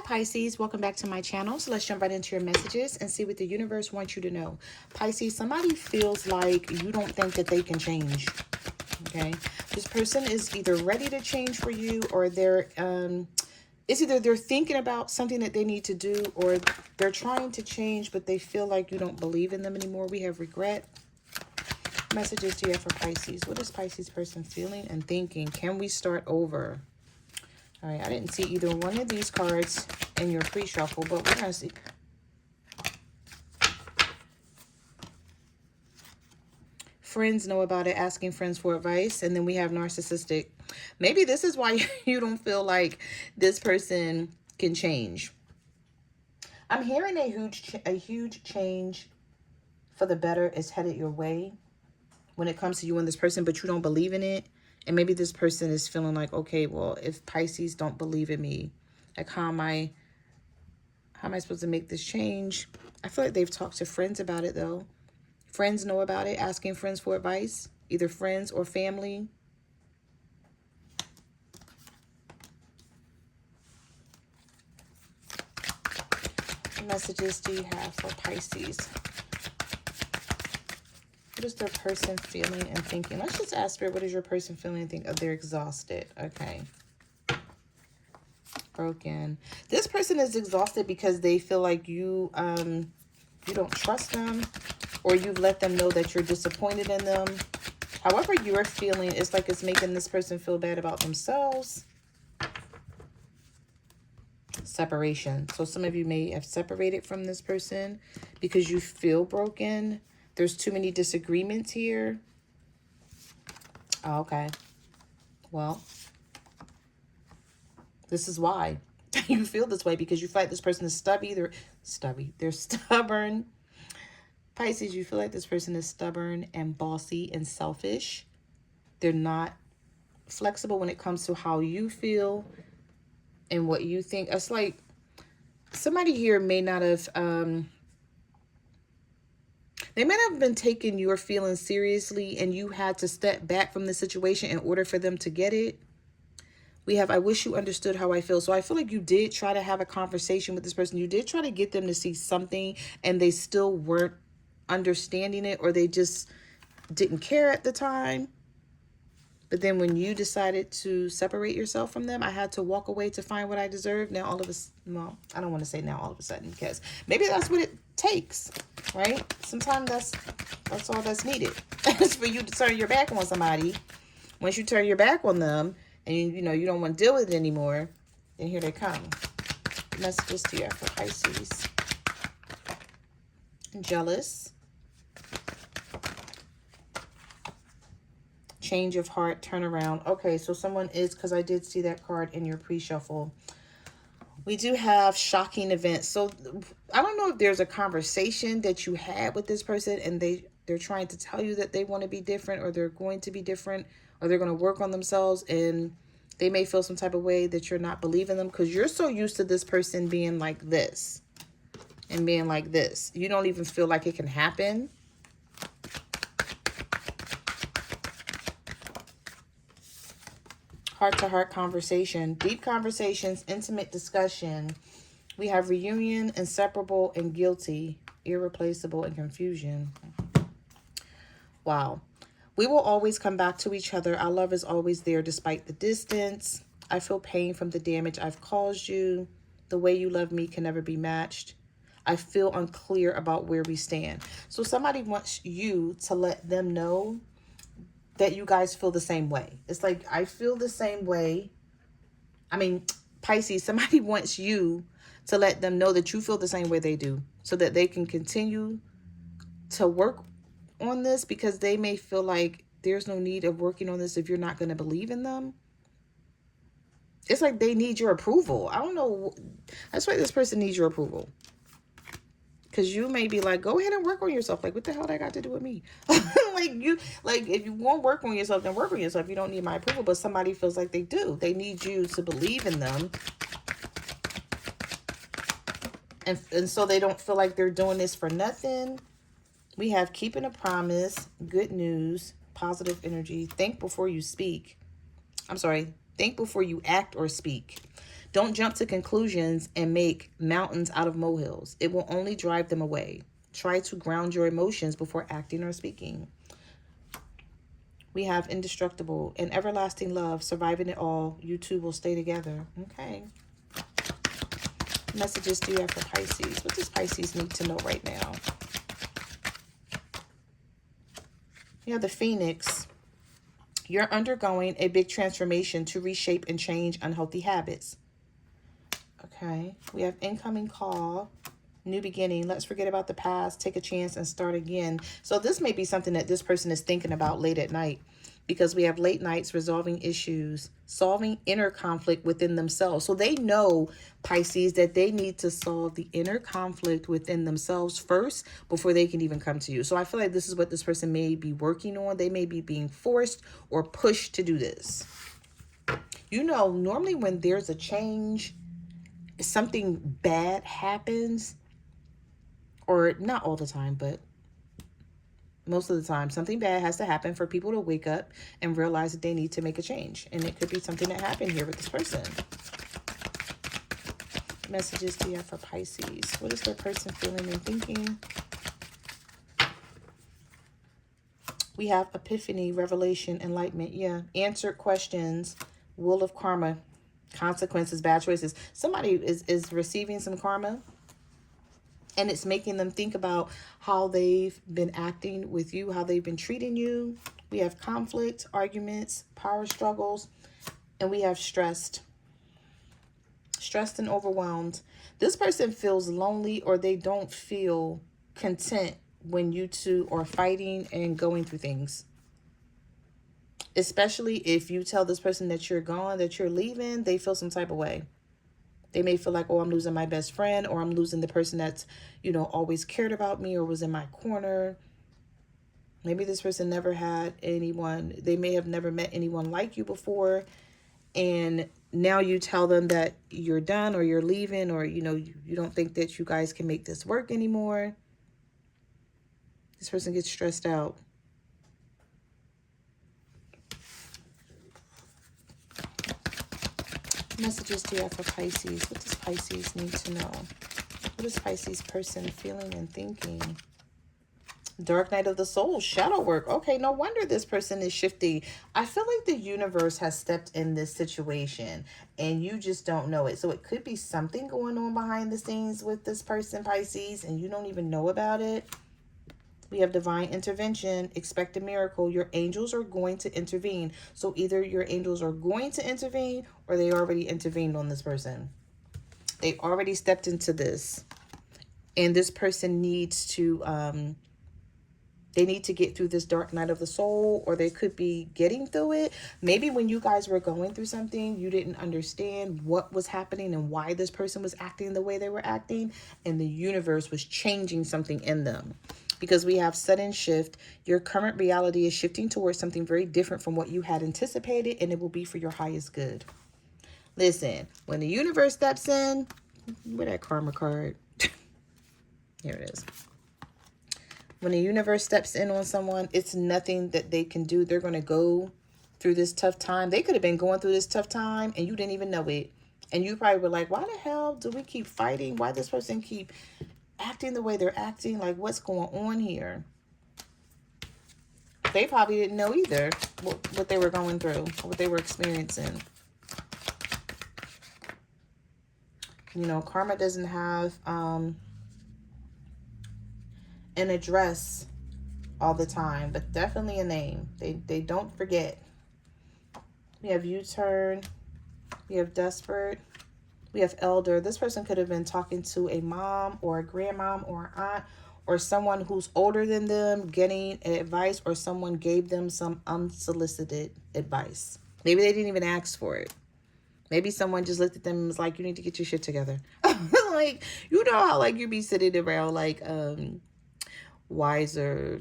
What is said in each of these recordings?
Pisces, welcome back to my channel. So let's jump right into your messages and see what the universe wants you to know. Pisces, somebody feels like you don't think that they can change. Okay, this person is either ready to change for you, or it's either they're thinking about something that they need to do, or they're trying to change, but they feel like you don't believe in them anymore. We have regret. Messages to you for Pisces. What is Pisces person feeling and thinking? Can we start over? All right, I didn't see either one of these cards in your pre-shuffle, but we're going to see. Friends know about it, asking friends for advice. And then we have narcissistic. Maybe this is why you don't feel like this person can change. I'm hearing a huge change for the better is headed your way when it comes to you and this person, but you don't believe in it. And maybe this person is feeling like, okay, well, if Pisces don't believe in me, like how am I supposed to make this change? I feel like they've talked to friends about it though. Friends know about it, asking friends for advice, either friends or family. What messages do you have for Pisces? What is their person feeling and thinking? Let's just ask Spirit, what is your person feeling and thinking? Oh, they're exhausted. Okay. Broken. This person is exhausted because they feel like you don't trust them, or you've let them know that you're disappointed in them. However you're feeling, it's like it's making this person feel bad about themselves. Separation. So some of you may have separated from this person because you feel broken. There's too many disagreements here. Oh, okay. Well, this is why you feel this way, because you feel like this person is stubby. They're stubborn. Pisces, you feel like this person is stubborn and bossy and selfish. They're not flexible when it comes to how you feel and what you think. It's like somebody here may not have... they may not have been taking your feelings seriously, and you had to step back from the situation in order for them to get it. We have, I wish you understood how I feel. So I feel like you did try to have a conversation with this person. You did try to get them to see something, and they still weren't understanding it, or they just didn't care at the time. But then when you decided to separate yourself from them, I had to walk away to find what I deserve. Now all of a sudden, well, I don't want to say now all of a sudden, because maybe that's what it takes, right? Sometimes that's all that's needed. It's for you to turn your back on somebody. Once you turn your back on them and you know you don't want to deal with it anymore, then here they come. Messages to you for Pisces. Jealous. Change of heart, turn around. Okay, so someone is, because I did see that card in your pre-shuffle. We do have shocking events. So I don't know if there's a conversation that you had with this person and they're trying to tell you that they want to be different, or they're going to be different, or they're going to work on themselves, and they may feel some type of way that you're not believing them because you're so used to this person being like this and being like this. You don't even feel like it can happen. Heart-to-heart conversation, deep conversations, intimate discussion. We have reunion, inseparable, and guilty, irreplaceable, and confusion. Wow. We will always come back to each other. Our love is always there despite the distance. I feel pain from the damage I've caused you. The way you love me can never be matched. I feel unclear about where we stand. So somebody wants you to let them know that you guys feel the same way. It's like, I feel the same way. I mean, Pisces, somebody wants you to let them know that you feel the same way they do, so that they can continue to work on this, because they may feel like there's no need of working on this if you're not going to believe in them. It's like they need your approval. I don't know. That's why this person needs your approval. Because you may be like, go ahead and work on yourself. Like, what the hell that got to do with me? Like, if you won't work on yourself, then work on yourself. You don't need my approval. But somebody feels like they do. They need you to believe in them. And so they don't feel like they're doing this for nothing. We have keeping a promise, good news, positive energy. Think before you speak. I'm sorry. Think before you act or speak. Don't jump to conclusions and make mountains out of molehills. It will only drive them away. Try to ground your emotions before acting or speaking. We have indestructible and everlasting love, surviving it all. You two will stay together. Okay. Messages do you have for Pisces? What does Pisces need to know right now? You have the Phoenix. You're undergoing a big transformation to reshape and change unhealthy habits. Okay. We have incoming call. New beginning. Let's forget about the past. Take a chance and start again. So this may be something that this person is thinking about late at night, because we have late nights, resolving issues, solving inner conflict within themselves. So they know, Pisces, that they need to solve the inner conflict within themselves first before they can even come to you. So I feel like this is what this person may be working on. They may be being forced or pushed to do this. You know, normally when there's a change, something bad happens, or not all the time, but most of the time, something bad has to happen for people to wake up and realize that they need to make a change. And it could be something that happened here with this person. Messages do you have for Pisces? What is their person feeling and thinking? We have epiphany, revelation, enlightenment. Yeah. Answered questions, will of karma, consequences, bad choices. Somebody is receiving some karma, and it's making them think about how they've been acting with you, how they've been treating you. We have conflict, arguments, power struggles, and we have stressed and overwhelmed. This person feels lonely, or they don't feel content when you two are fighting and going through things. Especially if you tell this person that you're gone, that you're leaving, they feel some type of way. They may feel like, oh, I'm losing my best friend, or I'm losing the person that's, you know, always cared about me or was in my corner. Maybe this person never had anyone. They may have never met anyone like you before. And now you tell them that you're done, or you're leaving, or, you know, you don't think that you guys can make this work anymore. This person gets stressed out. Messages do you have for Pisces? What does Pisces need to know? What is Pisces person feeling and thinking? Dark night of the soul, shadow work. Okay, no wonder this person is shifty. I feel like the universe has stepped in this situation and you just don't know it. So it could be something going on behind the scenes with this person, Pisces, and you don't even know about it. We have divine intervention. Expect a miracle. Your angels are going to intervene. So either your angels are going to intervene, or they already intervened on this person. They already stepped into this. And this person needs to, they need to get through this dark night of the soul, or they could be getting through it. Maybe when you guys were going through something, you didn't understand what was happening and why this person was acting the way they were acting. And the universe was changing something in them. Because we have sudden shift. Your current reality is shifting towards something very different from what you had anticipated, and it will be for your highest good. Listen, when the universe steps in, where that karma card? Here it is. When the universe steps in on someone, it's nothing that they can do. They're going to go through this tough time. They could have been going through this tough time and you didn't even know it. And you probably were like, why the hell do we keep fighting? Why does this person keep acting the way they're acting? Like, what's going on here? They probably didn't know either what they were going through, what they were experiencing. You know, karma doesn't have an address all the time, but definitely a name. They don't forget. We have U-turn. We have desperate. We have elder. This person could have been talking to a mom or a grandmom or an aunt or someone who's older than them, getting advice, or someone gave them some unsolicited advice. Maybe they didn't even ask for it. Maybe someone just looked at them and was like, you need to get your shit together. Like, you know how like you be sitting around like wiser,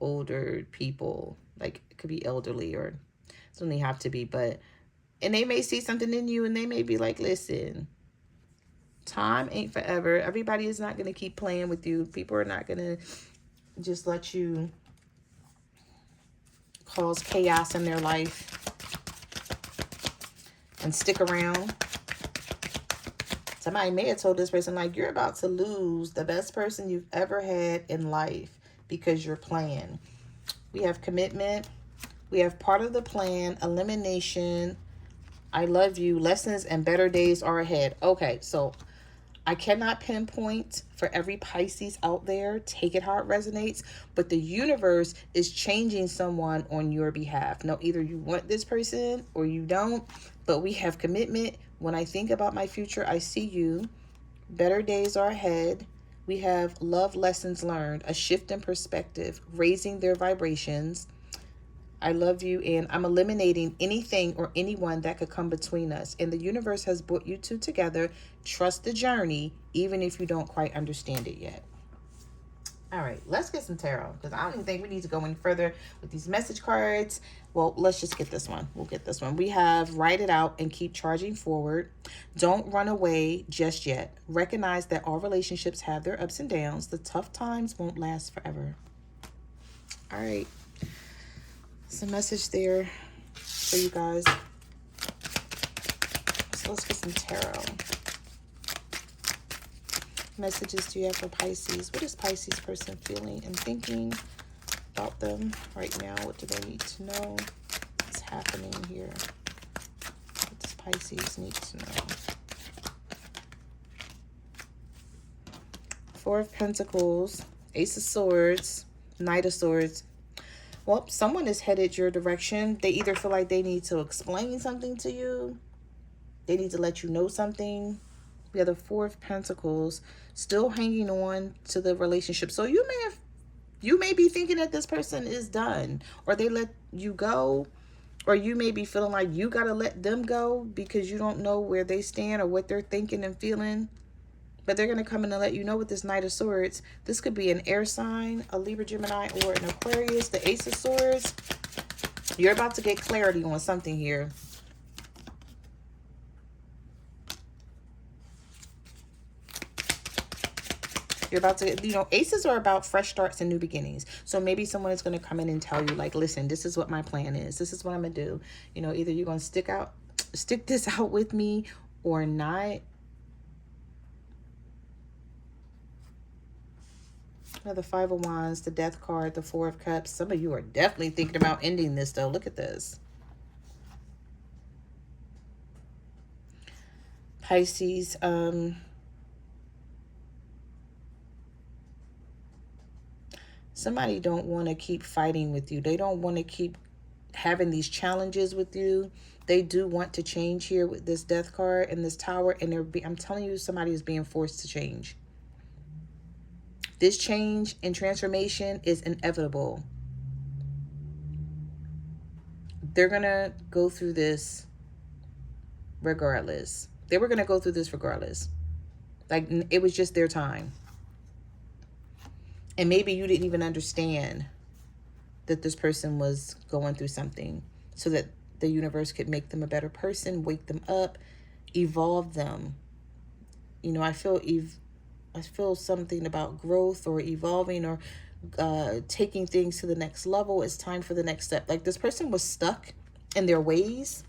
older people. Like, it could be elderly, or it doesn't even have to be, but and they may see something in you and they may be like, listen, time ain't forever. Everybody is not going to keep playing with you. People are not going to just let you cause chaos in their life and stick around. Somebody may have told this person, like, you're about to lose the best person you've ever had in life because you're playing. We have commitment. We have part of the plan, elimination, I love you, lessons, and better days are ahead. Okay, so I cannot pinpoint for every Pisces out there. Take it how it resonates. But the universe is changing someone on your behalf. Now, either you want this person or you don't. But we have commitment. When I think about my future, I see you. Better days are ahead. We have love lessons learned, a shift in perspective, raising their vibrations. I love you, and I'm eliminating anything or anyone that could come between us. And the universe has brought you two together. Trust the journey, even if you don't quite understand it yet. All right, let's get some tarot, because I don't even think we need to go any further with these message cards. Well, let's just get this one. We'll get this one. We have write it out and keep charging forward. Don't run away just yet. Recognize that all relationships have their ups and downs. The tough times won't last forever. All right. Some message there for you guys. So let's get some tarot. Messages do you have for Pisces? What is Pisces person feeling and thinking about them right now? What do they need to know? What's happening here? What does Pisces need to know? Four of Pentacles, Ace of Swords, Knight of Swords. Well, someone is headed your direction. They either feel like they need to explain something to you. They need to let you know something. We have the Four of Pentacles, still hanging on to the relationship. So you may be thinking that this person is done, or they let you go, or you may be feeling like you got to let them go because you don't know where they stand or what they're thinking and feeling. But they're going to come in and let you know with this Knight of Swords. This could be an air sign, a Libra, Gemini, or an Aquarius. The Ace of Swords. You're about to get clarity on something here. You're about to, aces are about fresh starts and new beginnings. So maybe someone is going to come in and tell you, like, listen, this is what my plan is. This is what I'm going to do. Either you're going to stick this out with me or not. The Five of Wands, the Death card, the Four of Cups. Some of you are definitely thinking about ending this, though. Look at this. Pisces. Somebody don't want to keep fighting with you. They don't want to keep having these challenges with you. They do want to change here with this Death card and this Tower. And I'm telling you, somebody is being forced to change. This change and transformation is inevitable. They're going to go through this regardless. They were going to go through this regardless. Like, it was just their time. And maybe you didn't even understand that this person was going through something, so that the universe could make them a better person, wake them up, evolve them. I feel something about growth or evolving or taking things to the next level. It's time for the next step. Like, this person was stuck in their ways,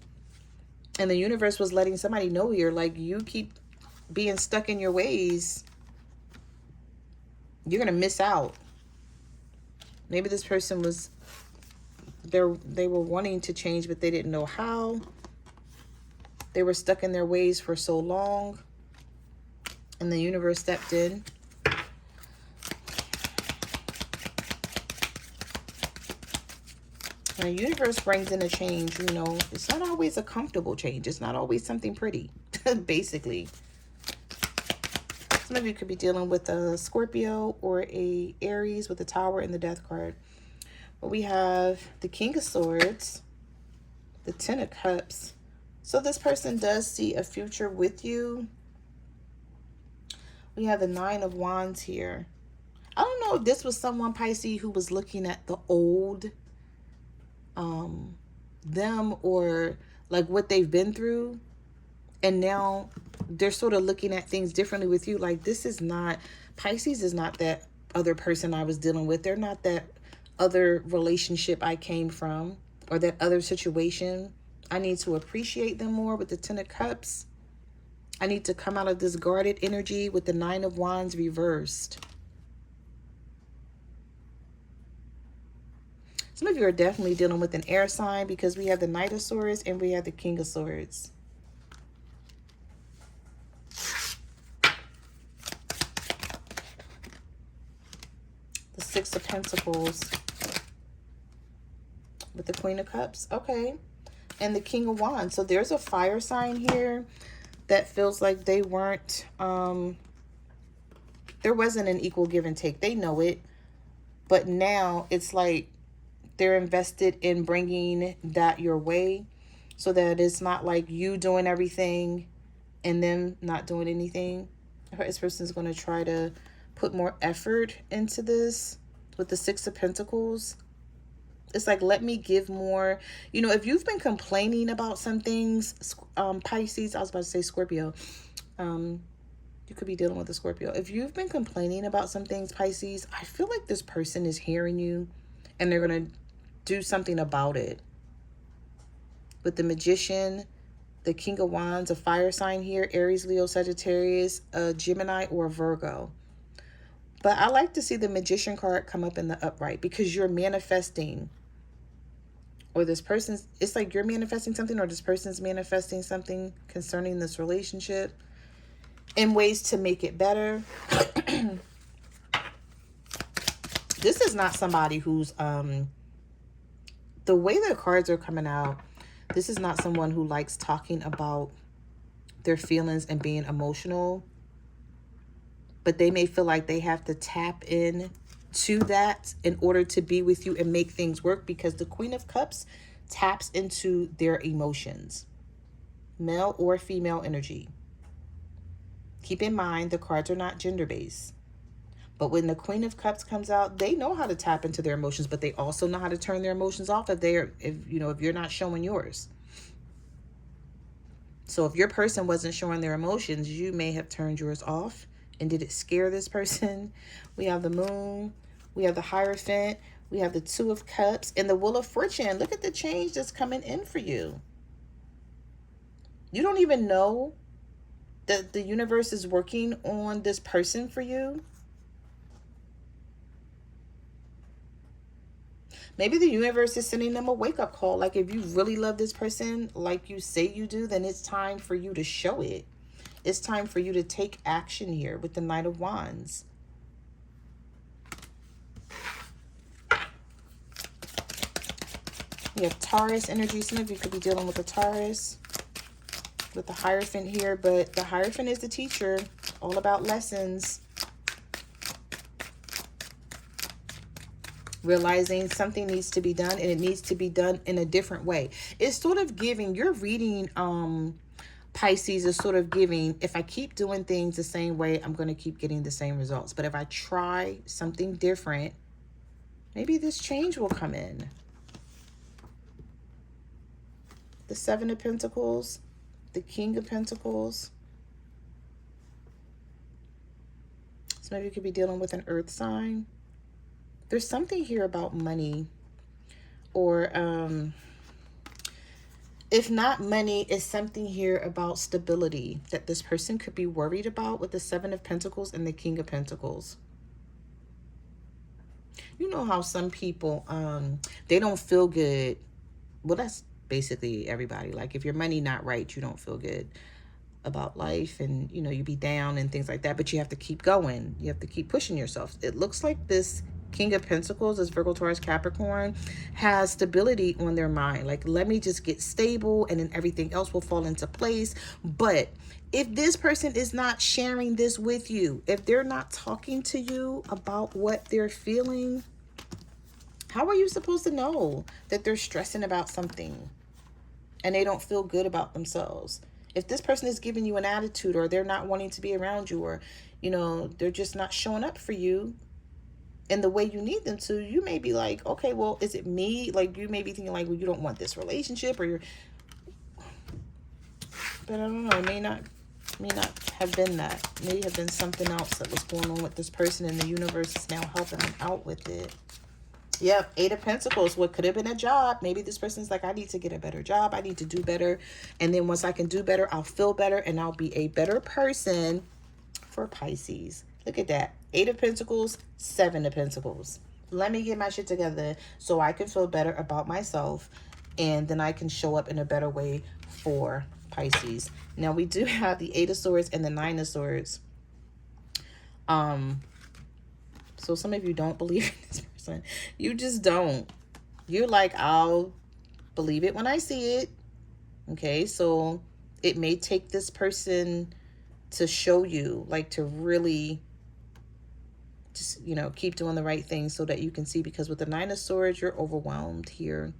and the universe was letting somebody know here, like, you keep being stuck in your ways, you're going to miss out. Maybe this person was, they were wanting to change, but they didn't know how. They were stuck in their ways for so long, and the universe stepped in. When the universe brings in a change, it's not always a comfortable change. It's not always something pretty, basically. Some of you could be dealing with a Scorpio or a Aries with the Tower and the Death card. But we have the King of Swords, the Ten of Cups. So this person does see a future with you. We have the Nine of Wands here. I don't know if this was someone, Pisces, who was looking at the old them, or like what they've been through, and now they're sort of looking at things differently with you. Like, this is not, Pisces is not that other person I was dealing with. They're not that other relationship I came from, or that other situation. I need to appreciate them more with the Ten of Cups. I need to come out of this guarded energy with the 9 of Wands reversed. Some of you are definitely dealing with an air sign because we have the Knight of Swords and we have the King of Swords. The 6 of Pentacles with the Queen of Cups. Okay. And the King of Wands. So there's a fire sign here that feels like they weren't, there wasn't an equal give and take. They know it. But now it's like they're invested in bringing that your way so that it's not like you doing everything and them not doing anything. This person's going to try to put more effort into this with the 6 of Pentacles. It's like, let me give more. You know, if you've been complaining about some things, Pisces, I was about to say Scorpio. You could be dealing with a Scorpio. If you've been complaining about some things, Pisces, I feel like this person is hearing you and they're going to do something about it. With the Magician, the King of Wands, a fire sign here, Aries, Leo, Sagittarius, a Gemini, or a Virgo. But I like to see the Magician card come up in the upright because you're manifesting, or this person's, it's like you're manifesting something, or this person's manifesting something concerning this relationship in ways to make it better. This is not somebody who's, the way the cards are coming out, this is not someone who likes talking about their feelings and being emotional. But they may feel like they have to tap in to that in order to be with you and make things work, because the Queen of Cups taps into their emotions, male or female energy. Keep in mind, the cards are not gender-based. But when the Queen of Cups comes out, they know how to tap into their emotions, but they also know how to turn their emotions off if you're not showing yours. So if your person wasn't showing their emotions, you may have turned yours off. And did it scare this person? We have the Moon. We have the Hierophant. We have the 2 of Cups and the Wheel of Fortune. Look at the change that's coming in for you. You don't even know that the universe is working on this person for you. Maybe the universe is sending them a wake-up call. Like, if you really love this person like you say you do, then it's time for you to show it. It's time for you to take action here with the Knight of Wands. You have Taurus energy. Some of you could be dealing with a Taurus with the Hierophant here, but the Hierophant is the teacher, all about lessons. Realizing something needs to be done, and it needs to be done in a different way. It's sort of giving, you're reading, Pisces is sort of giving, if I keep doing things the same way, I'm going to keep getting the same results. But if I try something different, maybe this change will come in. The 7 of Pentacles, the King of Pentacles. Some of you could be dealing with an earth sign. There's something here about money, or if not money, it's something here about stability that this person could be worried about with the 7 of Pentacles and the King of Pentacles. You know how some people, they don't feel good. Well, that's basically everybody. Like, if your money not right, you don't feel good about life, and, you know, you be down and things like that, but you have to keep going. You have to keep pushing yourself. It looks like this King of Pentacles, this Virgo, Taurus, Capricorn, has stability on their mind. Like, let me just get stable and then everything else will fall into place. But if this person is not sharing this with you, if they're not talking to you about what they're feeling, how are you supposed to know that they're stressing about something and they don't feel good about themselves? If this person is giving you an attitude, or they're not wanting to be around you, or, you know, they're just not showing up for you in the way you need them to, you may be like, okay, well, is it me? Like, you may be thinking like, well, you don't want this relationship, or you're, but I don't know, it may not have been that. It may have been something else that was going on with this person, and the universe is now helping them out with it. Yep, Eight of Pentacles. What could have been a job. Maybe this person's like, I need to get a better job. I need to do better. And then once I can do better, I'll feel better and I'll be a better person for Pisces. Look at that. Eight of Pentacles, Seven of Pentacles. Let me get my shit together so I can feel better about myself. And then I can show up in a better way for Pisces. Now we do have the Eight of Swords and the Nine of Swords. So some of you don't believe in this person. You just don't. You're like, I'll believe it when I see it. Okay, so it may take this person to show you, like to really just, you know, keep doing the right thing so that you can see. Because with the Nine of Swords, you're overwhelmed here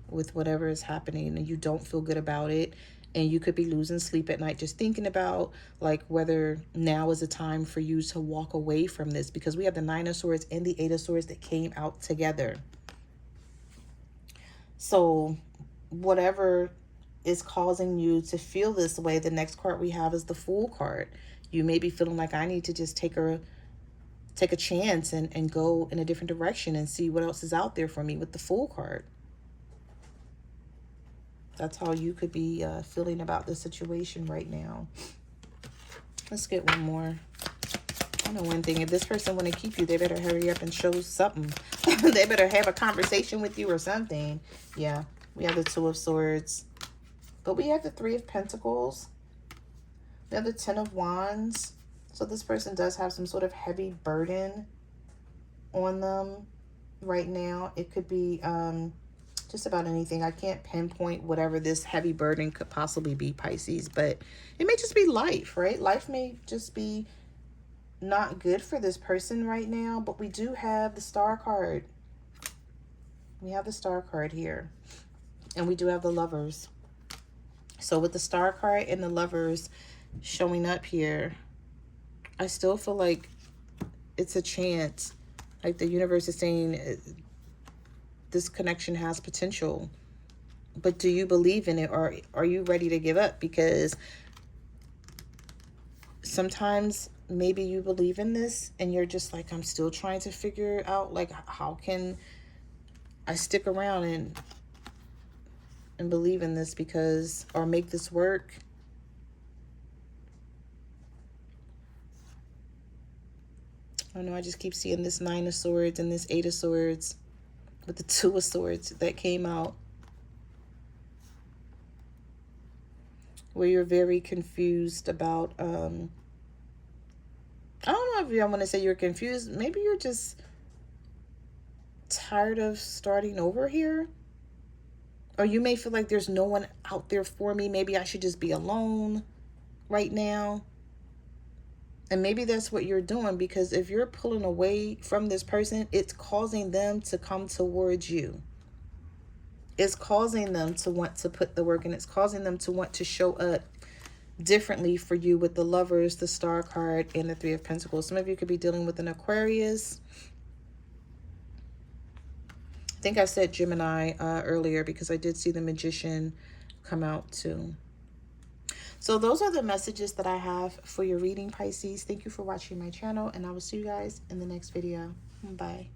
with whatever is happening and you don't feel good about it. And you could be losing sleep at night just thinking about like whether now is a time for you to walk away from this, because we have the Nine of Swords and the Eight of Swords that came out together. So whatever is causing you to feel this way, the next card we have is the Fool card. You may be feeling like I need to just take a chance and go in a different direction and see what else is out there for me with the Fool card. That's how you could be feeling about the situation right now. Let's get one more. I know one thing. If this person want to keep you, they better hurry up and show something. They better have a conversation with you or something. Yeah, we have the Two of Swords. But we have the Three of Pentacles. We have the Ten of Wands. So this person does have some sort of heavy burden on them right now. It could be just about anything. I can't pinpoint whatever this heavy burden could possibly be, Pisces, but it may just be life, right? Life may just be not good for this person right now, but we do have the Star card. We have the Star card here, and we do have the Lovers. So with the Star card and the Lovers showing up here, I still feel like it's a chance. Like the universe is saying this connection has potential, but do you believe in it, or are you ready to give up? Because sometimes maybe you believe in this and you're just like, I'm still trying to figure out like how can I stick around and believe in this, because or make this work. I don't know, I just keep seeing this Nine of Swords and this Eight of Swords with the Two of Swords that came out, where you're very confused about I don't know if I want to say you're confused. Maybe you're just tired of starting over here. Or you may feel like there's no one out there for me. Maybe I should just be alone right now. And maybe that's what you're doing, because if you're pulling away from this person, it's causing them to come towards you. It's causing them to want to put the work in. It's causing them to want to show up differently for you with the Lovers, the Star card, and the Three of Pentacles. Some of you could be dealing with an Aquarius. I think I said Gemini earlier because I did see the Magician come out too. So those are the messages that I have for your reading, Pisces. Thank you for watching my channel, and I will see you guys in the next video. Bye.